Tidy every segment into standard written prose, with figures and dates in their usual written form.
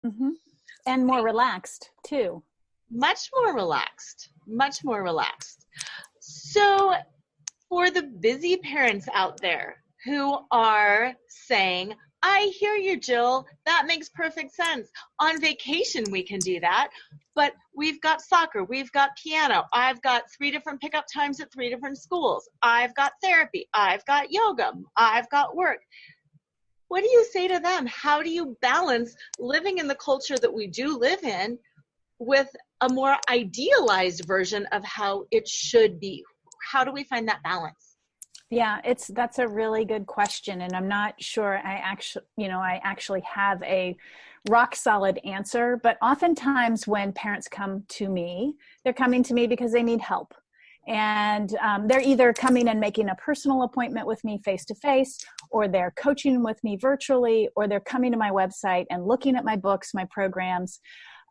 Mm-hmm. And more relaxed too. Much more relaxed, much more relaxed. So for the busy parents out there who are saying, I hear you, Jill, that makes perfect sense. On vacation, we can do that, but we've got soccer, we've got piano, I've got 3 different pickup times at 3 different schools, I've got therapy, I've got yoga, I've got work. What do you say to them? How do you balance living in the culture that we do live in with a more idealized version of how it should be? How do we find that balance? Yeah, that's a really good question, and I'm not sure I actually have a rock solid answer. But oftentimes, when parents come to me, they're coming to me because they need help, and they're either coming and making a personal appointment with me face to face, or they're coaching with me virtually, or they're coming to my website and looking at my books, my programs.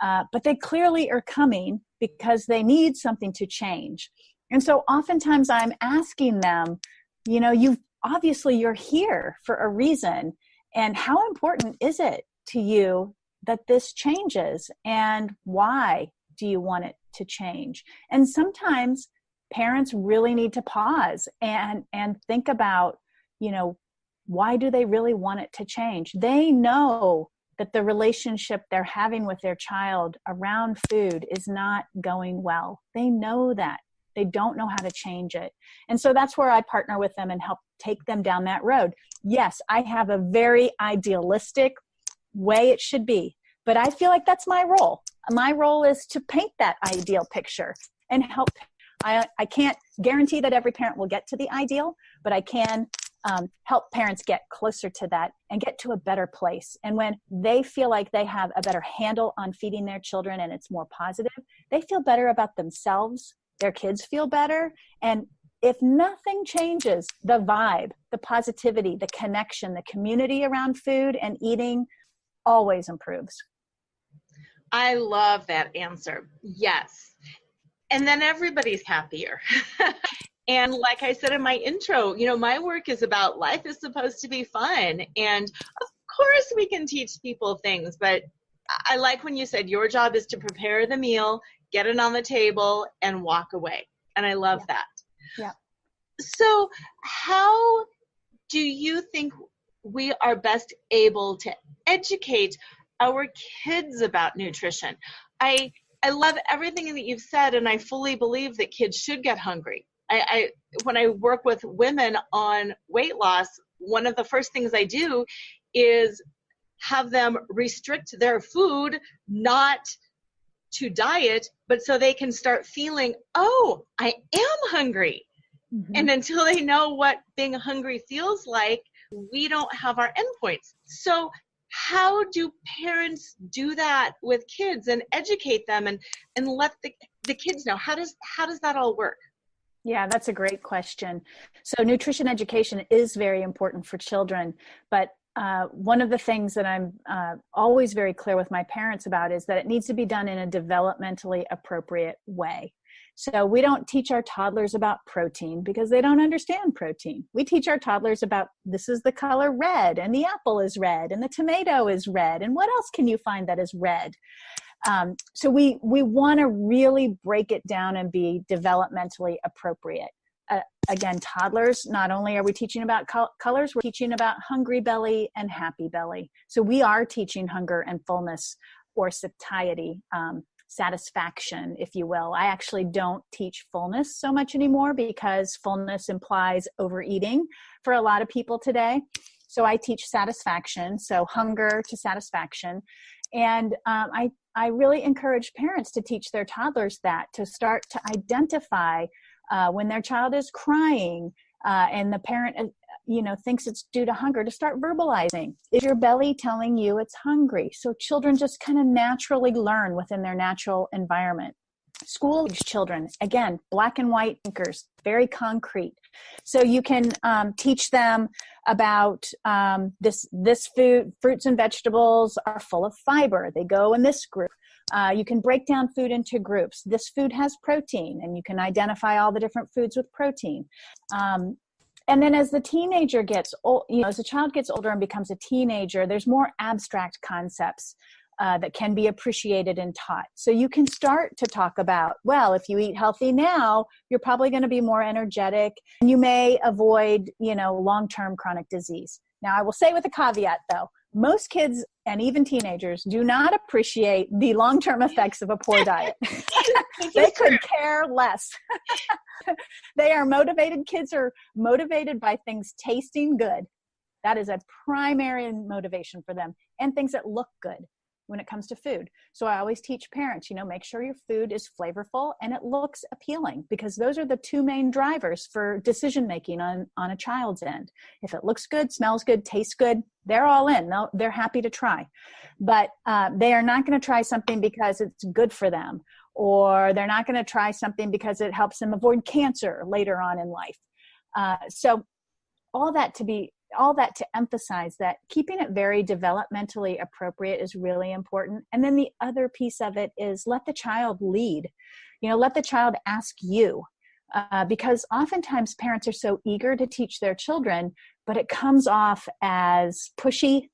But they clearly are coming because they need something to change. And so oftentimes I'm asking them, you're here for a reason. And how important is it to you that this changes? And why do you want it to change? And sometimes parents really need to pause and think about, why do they really want it to change? They know that the relationship they're having with their child around food is not going well. They know that. They don't know how to change it. And so that's where I partner with them and help take them down that road. Yes, I have a very idealistic way it should be, but I feel like that's my role. My role is to paint that ideal picture and help. I can't guarantee that every parent will get to the ideal, but I can help parents get closer to that and get to a better place. And when they feel like they have a better handle on feeding their children and it's more positive, they feel better about themselves. Their kids feel better. And if nothing changes, the vibe, the positivity, the connection, the community around food and eating always improves. I love that answer. Yes. And then everybody's happier. And like I said in my intro, my work is about life is supposed to be fun. And of course we can teach people things, but I like when you said your job is to prepare the meal, get it on the table, and walk away. And I love that. Yeah. So how do you think we are best able to educate our kids about nutrition? I love everything that you've said, and I fully believe that kids should get hungry. When I work with women on weight loss, one of the first things I do is have them restrict their food, not to diet, but so they can start feeling, oh, I am hungry. Mm-hmm. And until they know what being hungry feels like, we don't have our endpoints. So how do parents do that with kids and educate them and let the kids know? How does that all work? Yeah, that's a great question. So nutrition education is very important for children, but one of the things that I'm always very clear with my parents about is that it needs to be done in a developmentally appropriate way. So we don't teach our toddlers about protein because they don't understand protein. We teach our toddlers about this is the color red, and the apple is red, and the tomato is red, and what else can you find that is red? So we want to really break it down and be developmentally appropriate. Again, toddlers, not only are we teaching about colors, we're teaching about hungry belly and happy belly. So we are teaching hunger and fullness, or satiety, satisfaction, if you will. I actually don't teach fullness so much anymore because fullness implies overeating for a lot of people today. So I teach satisfaction, so hunger to satisfaction. And I really encourage parents to teach their toddlers that, to start to identify when their child is crying and the parent thinks it's due to hunger, to start verbalizing. Is your belly telling you it's hungry? So children just kind of naturally learn within their natural environment. School-age children, again, black and white thinkers, very concrete. So you can teach them about this food. Fruits and vegetables are full of fiber. They go in this group. You can break down food into groups. This food has protein, and you can identify all the different foods with protein. And then as the teenager gets old, as a child gets older and becomes a teenager, there's more abstract concepts that can be appreciated and taught. So you can start to talk about, well, if you eat healthy now, you're probably going to be more energetic and you may avoid, long-term chronic disease. Now, I will say with a caveat, though, most kids and even teenagers do not appreciate the long-term effects of a poor diet. They could care less. They are motivated. Kids are motivated by things tasting good. That is a primary motivation for them, and things that look good when it comes to food. So I always teach parents, make sure your food is flavorful and it looks appealing, because those are the two main drivers for decision making on a child's end. If it looks good, smells good, tastes good, they're all in. They're happy to try. But they are not going to try something because it's good for them, or they're not going to try something because it helps them avoid cancer later on in life. So all that to emphasize that keeping it very developmentally appropriate is really important. And then the other piece of it is let the child lead. Let the child ask you, because oftentimes parents are so eager to teach their children, but it comes off as pushy.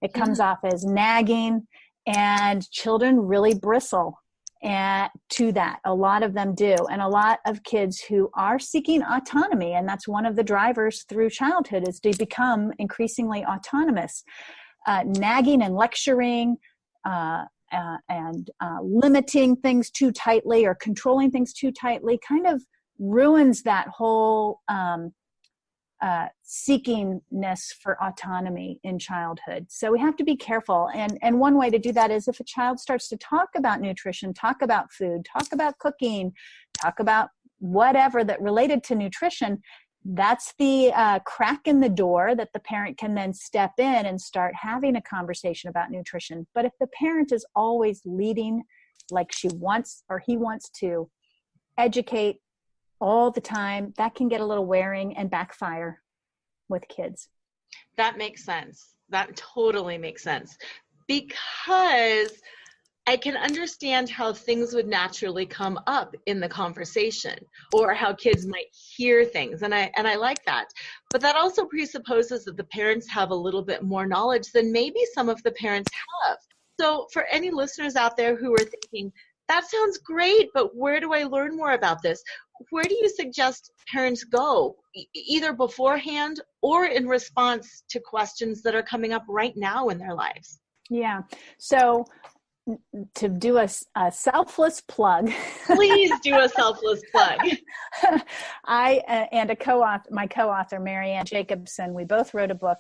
It comes off as nagging, and children really bristle to that. A lot of them do. And a lot of kids who are seeking autonomy, and that's one of the drivers through childhood, is to become increasingly autonomous. Nagging and lecturing and limiting things too tightly or controlling things too tightly kind of ruins that whole seekingness for autonomy in childhood. So we have to be careful. And one way to do that is if a child starts to talk about nutrition, talk about food, talk about cooking, talk about whatever that related to nutrition, that's the crack in the door that the parent can then step in and start having a conversation about nutrition. But if the parent is always leading like she wants or he wants to educate all the time, that can get a little wearing and backfire with kids. That makes sense. That totally makes sense, because I can understand how things would naturally come up in the conversation, or how kids might hear things. And I like that. But that also presupposes that the parents have a little bit more knowledge than maybe some of the parents have. So for any listeners out there who are thinking, that sounds great, but where do I learn more about this? Where do you suggest parents go, either beforehand or in response to questions that are coming up right now in their lives? Yeah. So to do a selfless plug. Please do a selfless plug. I and my co-author, Marianne Jacobson, we both wrote a book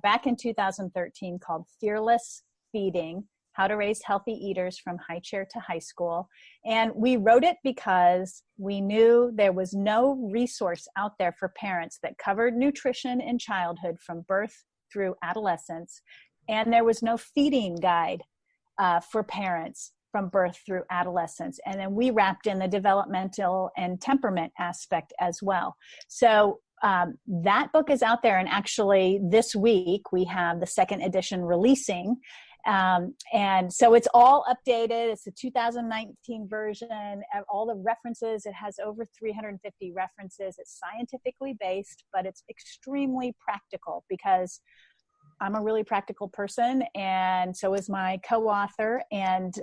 back in 2013 called Fearless Feeding: How to Raise Healthy Eaters from High Chair to High School. And we wrote it because we knew there was no resource out there for parents that covered nutrition in childhood from birth through adolescence. And there was no feeding guide for parents from birth through adolescence. And then we wrapped in the developmental and temperament aspect as well. So that book is out there. And actually this week we have the second edition releasing. And so it's all updated. It's the 2019 version of all the references. It has over 350 references. It's scientifically based, but it's extremely practical because I'm a really practical person, and so is my co-author. And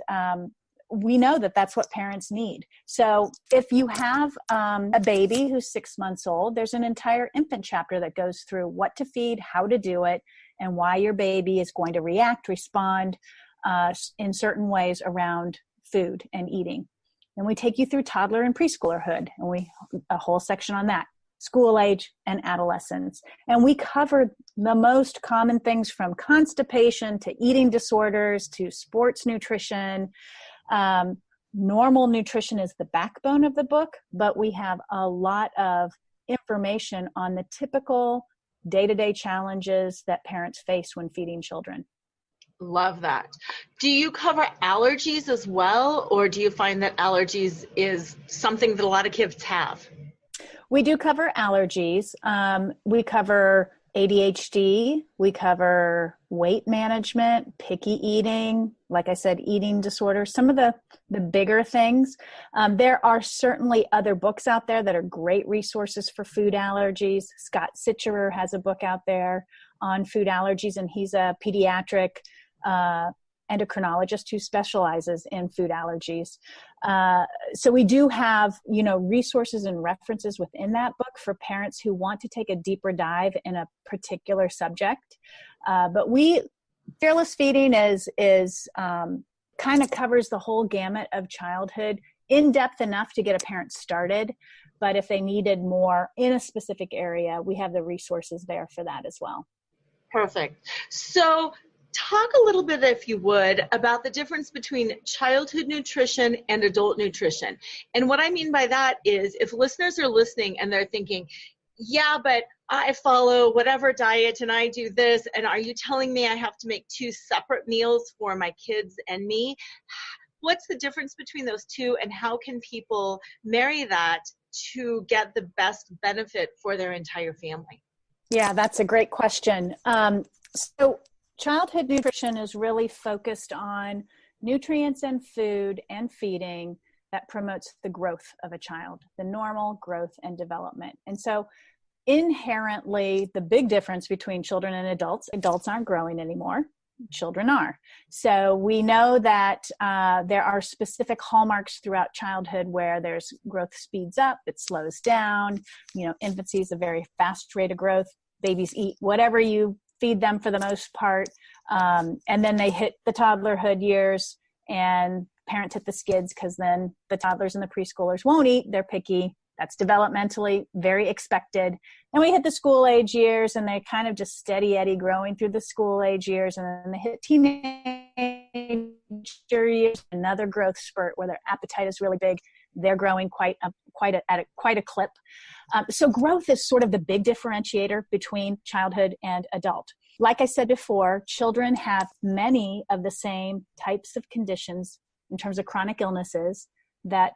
we know that that's what parents need. So if you have a baby who's 6 months old, there's an entire infant chapter that goes through what to feed, how to do it, and why your baby is going to respond in certain ways around food and eating. And we take you through toddler and preschoolerhood, and a whole section on that, school age and adolescence. And we covered the most common things from constipation to eating disorders to sports nutrition. Normal nutrition is the backbone of the book, but we have a lot of information on the typical day-to-day challenges that parents face when feeding children. Love that. Do you cover allergies as well, or do you find that allergies is something that a lot of kids have? We do cover allergies. We cover ADHD. We cover weight management, picky eating, like I said, eating disorders, some of the bigger things. There are certainly other books out there that are great resources for food allergies. Scott Sitcherer has a book out there on food allergies, and he's a pediatric endocrinologist who specializes in food allergies. So we do have, resources and references within that book for parents who want to take a deeper dive in a particular subject. But Fearless Feeding is kind of covers the whole gamut of childhood, in depth enough to get a parent started. But if they needed more in a specific area, we have the resources there for that as well. Perfect. So talk a little bit, if you would, about the difference between childhood nutrition and adult nutrition. And what I mean by that is, if listeners are listening and they're thinking, yeah, but I follow whatever diet and I do this, and are you telling me I have to make 2 separate meals for my kids and me? What's the difference between those two, and how can people marry that to get the best benefit for their entire family? Yeah, that's a great question. So childhood nutrition is really focused on nutrients and food and feeding that promotes the growth of a child, the normal growth and development. And so inherently, the big difference between children and adults aren't growing anymore. Children are. So we know that there are specific hallmarks throughout childhood where there's growth speeds up, it slows down. Infancy is a very fast rate of growth. Babies eat whatever you feed them for the most part. And then they hit the toddlerhood years and parents hit the skids, because then the toddlers and the preschoolers won't eat. They're picky. That's developmentally very expected. And we hit the school age years, and they kind of just steady Eddie growing through the school age years. And then they hit teenager years, another growth spurt where their appetite is really big. They're growing quite a clip. So growth is sort of the big differentiator between childhood and adult. Like I said before, children have many of the same types of conditions in terms of chronic illnesses that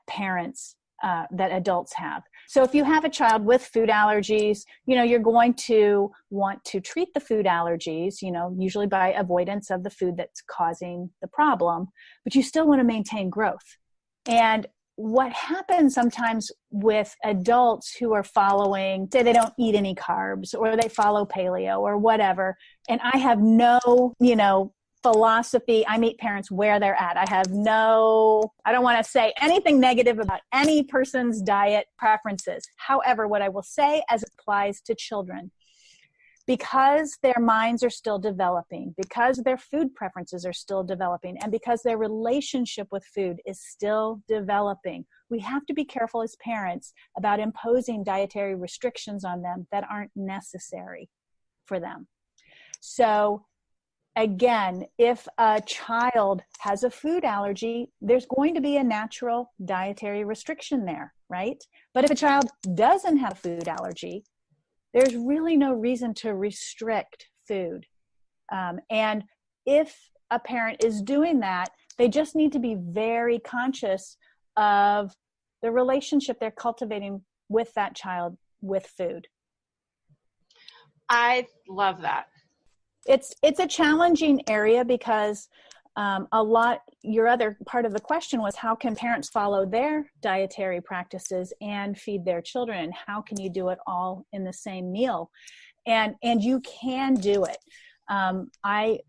that adults have. So if you have a child with food allergies, you're going to want to treat the food allergies, usually by avoidance of the food that's causing the problem, but you still want to maintain growth. And what happens sometimes with adults who are following, say they don't eat any carbs, or they follow paleo or whatever, and I have no, philosophy. I meet parents where they're at. I don't want to say anything negative about any person's diet preferences. However, what I will say as it applies to children, because their minds are still developing, because their food preferences are still developing, and because their relationship with food is still developing, we have to be careful as parents about imposing dietary restrictions on them that aren't necessary for them. So again, if a child has a food allergy, there's going to be a natural dietary restriction there, right? But if a child doesn't have a food allergy, there's really no reason to restrict food. And if a parent is doing that, they just need to be very conscious of the relationship they're cultivating with that child with food. I love that. It's a challenging area because your other part of the question was, how can parents follow their dietary practices and feed their children? And how can you do it all in the same meal? And you can do it. I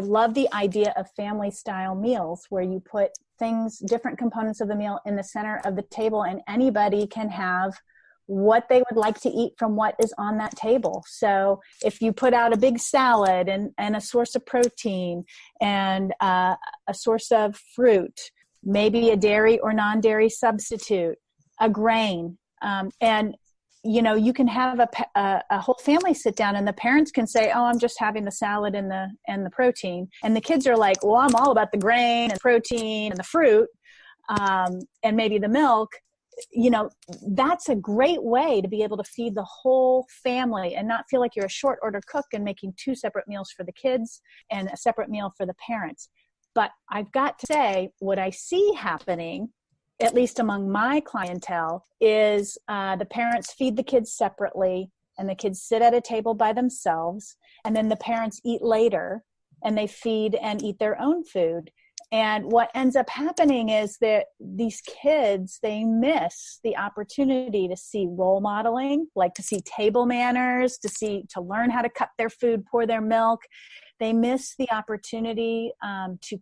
love the idea of family style meals where you put different components of the meal in the center of the table, and anybody can have what they would like to eat from what is on that table. So if you put out a big salad and a source of protein and a source of fruit, maybe a dairy or non-dairy substitute, a grain, and you can have a whole family sit down, and the parents can say, "Oh, I'm just having the salad and the protein," and the kids are like, "Well, I'm all about the grain and protein and the fruit, and maybe the milk." That's a great way to be able to feed the whole family and not feel like you're a short order cook and making 2 separate meals for the kids and a separate meal for the parents. But I've got to say, what I see happening, at least among my clientele, is the parents feed the kids separately, and the kids sit at a table by themselves, and then the parents eat later, and they feed and eat their own food. And what ends up happening is that these kids, they miss the opportunity to see role modeling, like to see table manners, to learn how to cut their food, pour their milk. they miss the opportunity to